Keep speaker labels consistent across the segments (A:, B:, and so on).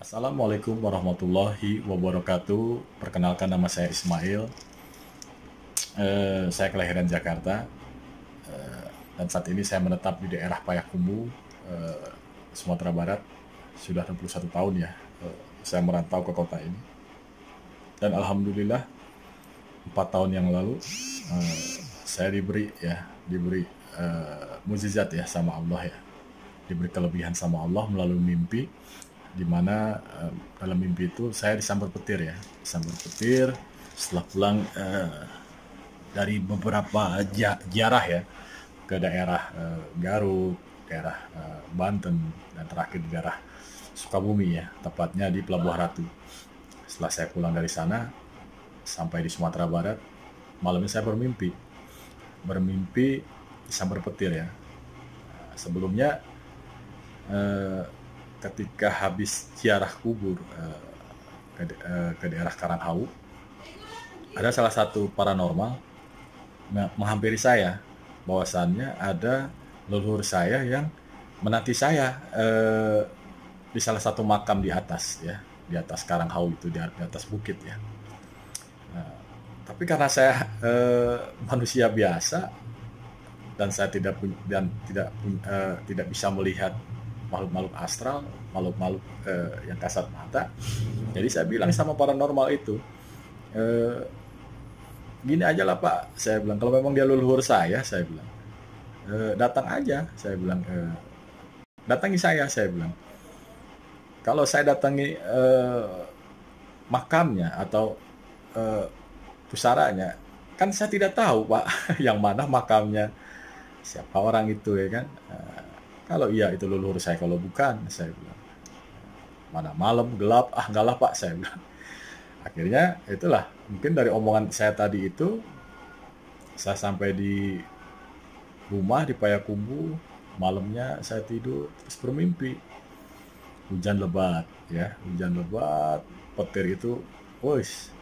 A: Assalamualaikum warahmatullahi wabarakatuh. Perkenalkan, nama saya Ismail. Saya kelahiran Jakarta, dan saat ini saya menetap di daerah Payakumbuh, Sumatera Barat. Sudah 61 tahun ya, saya merantau ke kota ini. Dan alhamdulillah 4 tahun yang lalu saya diberi mukjizat ya sama Allah ya. Diberi kelebihan sama Allah melalui mimpi, di mana dalam mimpi itu saya disambar petir ya, disambar petir setelah pulang dari beberapa ziarah ya ke daerah Garut, daerah Banten, dan terakhir di daerah Sukabumi ya, tepatnya di Pelabuhan Ratu. Setelah saya pulang dari sana sampai di Sumatera Barat, malamnya saya bermimpi disambar petir ya. Sebelumnya ketika habis ziarah kubur ke daerah Karanghau, ada salah satu paranormal menghampiri saya, bahwasannya ada leluhur saya yang menanti saya di salah satu makam di atas ya, di atas Karanghau itu, di atas bukit ya. Tapi karena saya manusia biasa, dan saya tidak bisa melihat makhluk-makhluk astral, makhluk-makhluk yang kasat mata. Jadi saya bilang sama paranormal itu, gini aja lah Pak, saya bilang, kalau memang dia leluhur saya bilang, datang aja, saya bilang, datangi saya bilang. Kalau saya datangi makamnya atau pusaranya, kan saya tidak tahu Pak yang mana makamnya, siapa orang itu ya kan. Kalau iya itu leluhur saya, kalau bukan, saya bilang, mana malam gelap, enggak lah Pak, saya bilang. Akhirnya itulah, mungkin dari omongan saya tadi itu, saya sampai di rumah di Payakumbuh, malamnya saya tidur terus bermimpi hujan lebat ya, hujan lebat, petir itu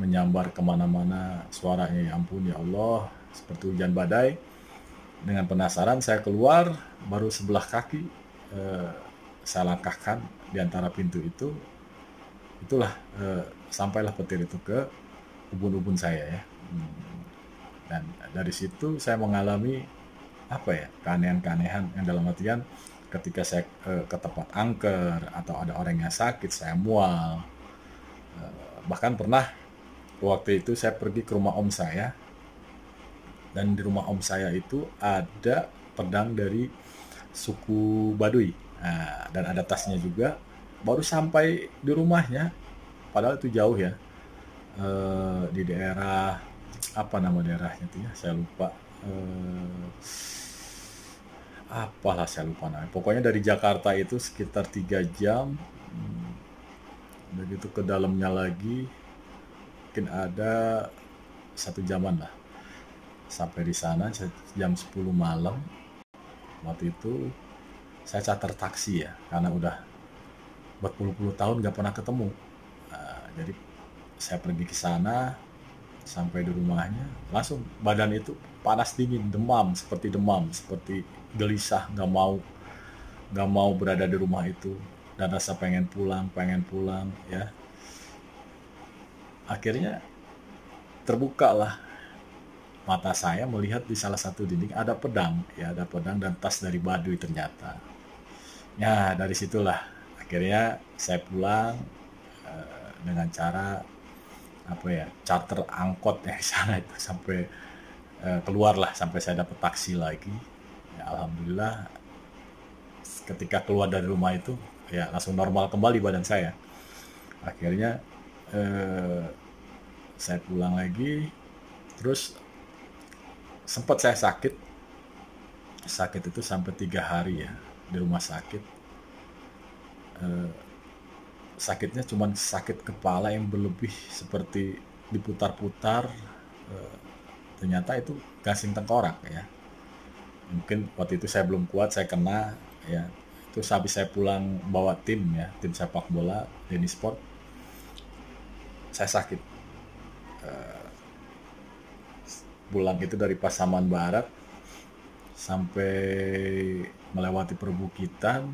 A: menyambar kemana-mana, suaranya ya ampun ya Allah, seperti hujan badai. Dengan penasaran saya keluar, baru sebelah kaki saya langkahkan di antara pintu itu, itulah sampailah petir itu ke ubun-ubun saya ya. Dan dari situ saya mengalami keanehan-keanehan, yang dalam artian ketika saya ke tempat angker atau ada orang yang sakit, saya mual. Bahkan pernah waktu itu saya pergi ke rumah om saya, dan di rumah om saya itu ada pedang dari suku Baduy. Dan ada tasnya juga. Baru sampai di rumahnya, padahal itu jauh ya, di daerah, apa nama daerahnya itu ya, saya lupa. Apalah, saya lupa namanya. Pokoknya dari Jakarta itu sekitar 3 jam. Begitu ke dalamnya lagi, mungkin ada 1 jaman lah. Sampai di sana jam 10 malam. Waktu itu saya charter taksi ya, karena udah berpuluh-puluh tahun gak pernah ketemu. Jadi saya pergi ke sana, sampai di rumahnya langsung badan itu panas dingin, demam, seperti gelisah, gak mau berada di rumah itu, dan rasa pengen pulang ya. Akhirnya terbuka lah mata saya, melihat di salah satu dinding ada pedang dan tas dari Baduy ternyata. Ya dari situlah akhirnya saya pulang dengan cara charter angkot ya di sana itu, sampai keluar lah, sampai saya dapat taksi lagi. Ya, alhamdulillah ketika keluar dari rumah itu ya langsung normal kembali badan saya. Akhirnya saya pulang lagi, terus sempat saya sakit itu sampai 3 hari ya di rumah sakit. Sakitnya cuma sakit kepala yang berlebih, seperti diputar-putar. Ternyata itu gasing tengkorak ya. Mungkin waktu itu saya belum kuat, saya kena ya. Itu habis saya pulang bawa tim sepak bola Denny Sport, saya sakit. Pulang itu dari Pasaman Barat sampai melewati perbukitan,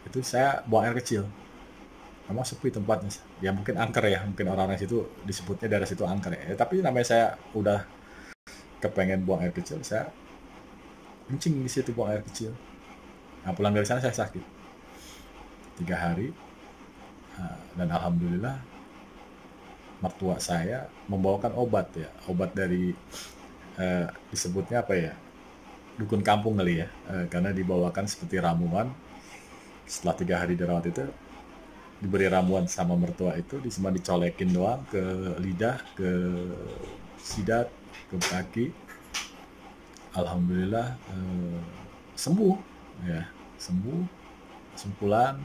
A: itu saya buang air kecil. memang sepi tempatnya. Ya mungkin angker ya, mungkin orang-orang situ disebutnya daerah situ angker ya. Tapi namanya saya udah kepengen buang air kecil, saya kencing di situ buang air kecil. Nah, pulang dari sana saya sakit 3 hari. Dan alhamdulillah mertua saya membawakan obat ya, obat dari disebutnya apa ya, dukun kampung kali ya, karena dibawakan seperti ramuan. Setelah 3 hari dirawat itu diberi ramuan sama mertua itu, cuma dicolekin doang ke lidah, ke sidat, ke kaki. Alhamdulillah sembuh ya, sembuh. Langsung pulang,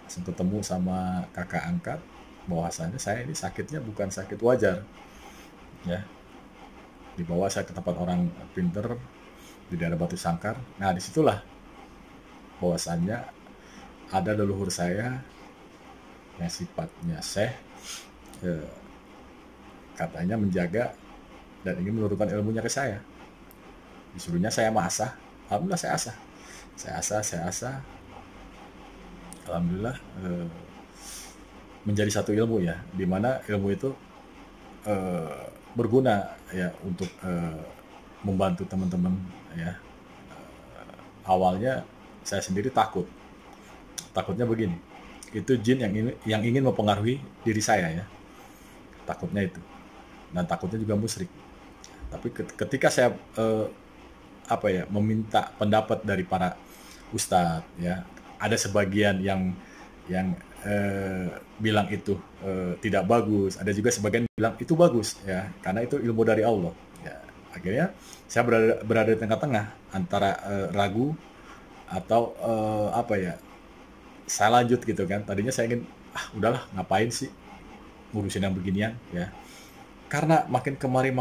A: langsung ketemu sama kakak angkat bahwasanya saya ini sakitnya bukan sakit wajar ya. Dibawa saya ke tempat orang pinter di daerah Batu Sangkar. Nah disitulah bahwasannya ada leluhur saya yang sifatnya eh, katanya menjaga dan ingin menurunkan ilmunya ke saya. Disuruhnya saya mengasah. Alhamdulillah saya asah. Alhamdulillah menjadi satu ilmu ya, di mana ilmu itu berguna ya untuk membantu teman-teman ya. Awalnya saya sendiri takutnya begini, itu jin yang ingin mempengaruhi diri saya ya, takutnya itu, dan takutnya juga musyrik. Tapi ketika saya meminta pendapat dari para ustadz ya, ada sebagian yang bilang itu tidak bagus, ada juga sebagian bilang itu bagus ya, karena itu ilmu dari Allah ya. Akhirnya saya berada di tengah-tengah antara ragu atau saya lanjut gitu kan. Tadinya saya ingin udahlah, ngapain sih ngurusin yang beginian ya, karena makin kemari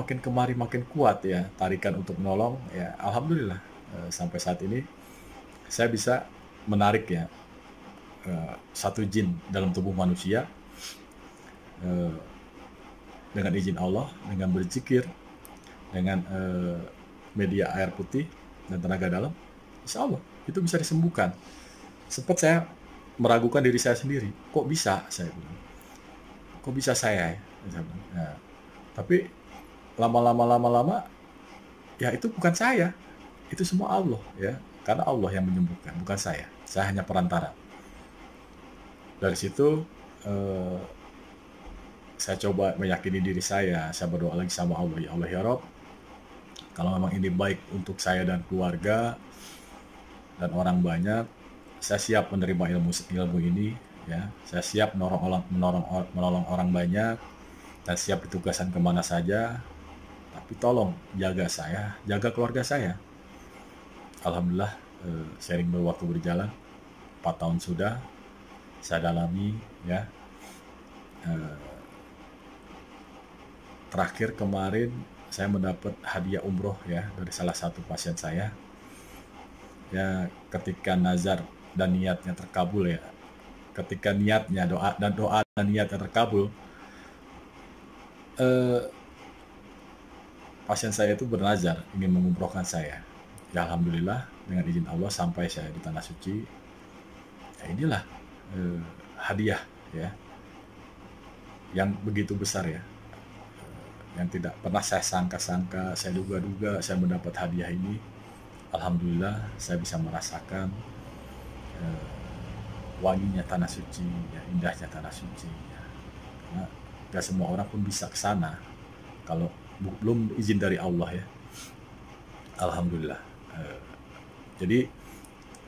A: makin kuat ya tarikan untuk menolong ya. Alhamdulillah sampai saat ini saya bisa menarik ya satu jin dalam tubuh manusia dengan izin Allah, dengan berzikir, dengan media air putih dan tenaga dalam. Insya Allah itu bisa disembuhkan. Sempat saya meragukan diri saya sendiri, kok bisa saya bilang, kok bisa saya ya. Nah, tapi lama-lama ya itu bukan saya, itu semua Allah ya, karena Allah yang menyembuhkan, bukan saya hanya perantara. Dari situ saya coba meyakini diri saya berdoa lagi sama Allah, ya Allah ya Rob, kalau memang ini baik untuk saya dan keluarga dan orang banyak, saya siap menerima ilmu ini ya. Saya siap menolong orang banyak dan siap ditugaskan kemana saja, tapi tolong jaga saya, jaga keluarga saya. Alhamdulillah sering berwaktu berjalan 4 tahun sudah saya dalami ya. Terakhir kemarin saya mendapat hadiah umroh ya dari salah satu pasien saya ya. Ketika nazar dan niatnya terkabul ya, ketika niatnya doa dan niatnya terkabul, pasien saya itu bernazar ingin mengumrohkan saya ya. Alhamdulillah dengan izin Allah sampai saya di tanah suci ya. Inilah hadiah ya yang begitu besar ya, yang tidak pernah saya sangka-sangka, saya duga-duga saya mendapat hadiah ini. Alhamdulillah saya bisa merasakan wanginya tanah suci ya, indahnya tanah suci ya. Karena gak semua orang pun bisa ke sana kalau belum izin dari Allah ya. Alhamdulillah. Jadi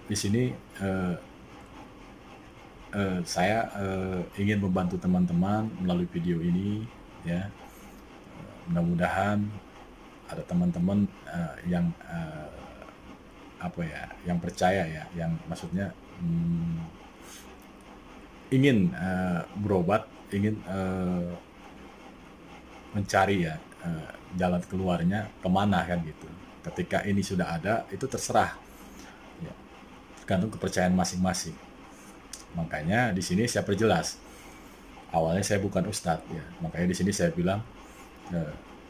A: di sini saya ingin membantu teman-teman melalui video ini ya. Mudah-mudahan ada teman-teman yang yang percaya ya, yang maksudnya ingin berobat, ingin mencari ya jalan keluarnya kemana kan gitu. Ketika ini sudah ada, itu terserah ya, tergantung kepercayaan masing-masing. Makanya di sini saya perjelas, awalnya saya bukan ustadz ya, makanya di sini saya bilang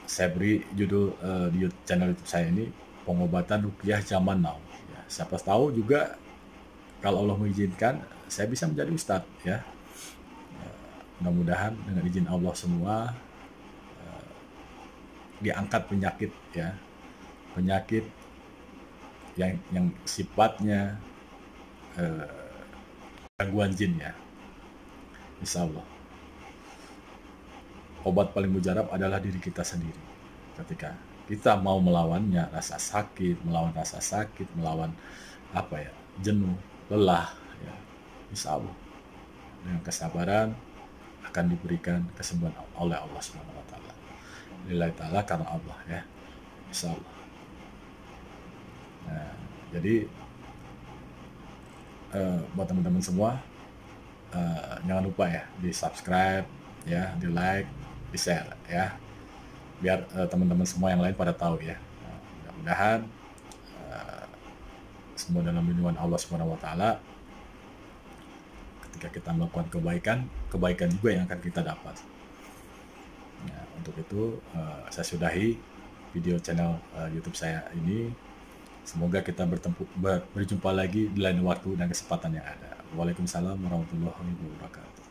A: saya beri judul di channel YouTube saya ini pengobatan ruqyah zaman now ya. Siapa tahu juga kalau Allah mengizinkan saya bisa menjadi ustadz ya. Mudah-mudahan dengan izin Allah semua diangkat penyakit ya, penyakit yang sifatnya gangguan jin ya. Insya Allah. Obat paling mujarab adalah diri kita sendiri. Ketika kita mau melawannya, melawan rasa sakit, melawan jenuh, lelah, ya, insya Allah dengan kesabaran akan diberikan kesembuhan oleh Allah Subhanahu Wa Taala. Lillahi Taala karena Allah ya, insya Allah. Nah, jadi buat teman-teman semua, jangan lupa ya di subscribe, ya di like, di share ya, biar teman-teman semua yang lain pada tahu ya. Mudah-mudahan semua dalam lindungan Allah Subhanahu Wa Taala. Ketika kita melakukan kebaikan juga yang akan kita dapat. Nah, untuk itu saya sudahi video channel YouTube saya ini. Semoga kita berjumpa lagi di lain waktu dan kesempatan yang ada. Waalaikumsalam warahmatullahi wabarakatuh.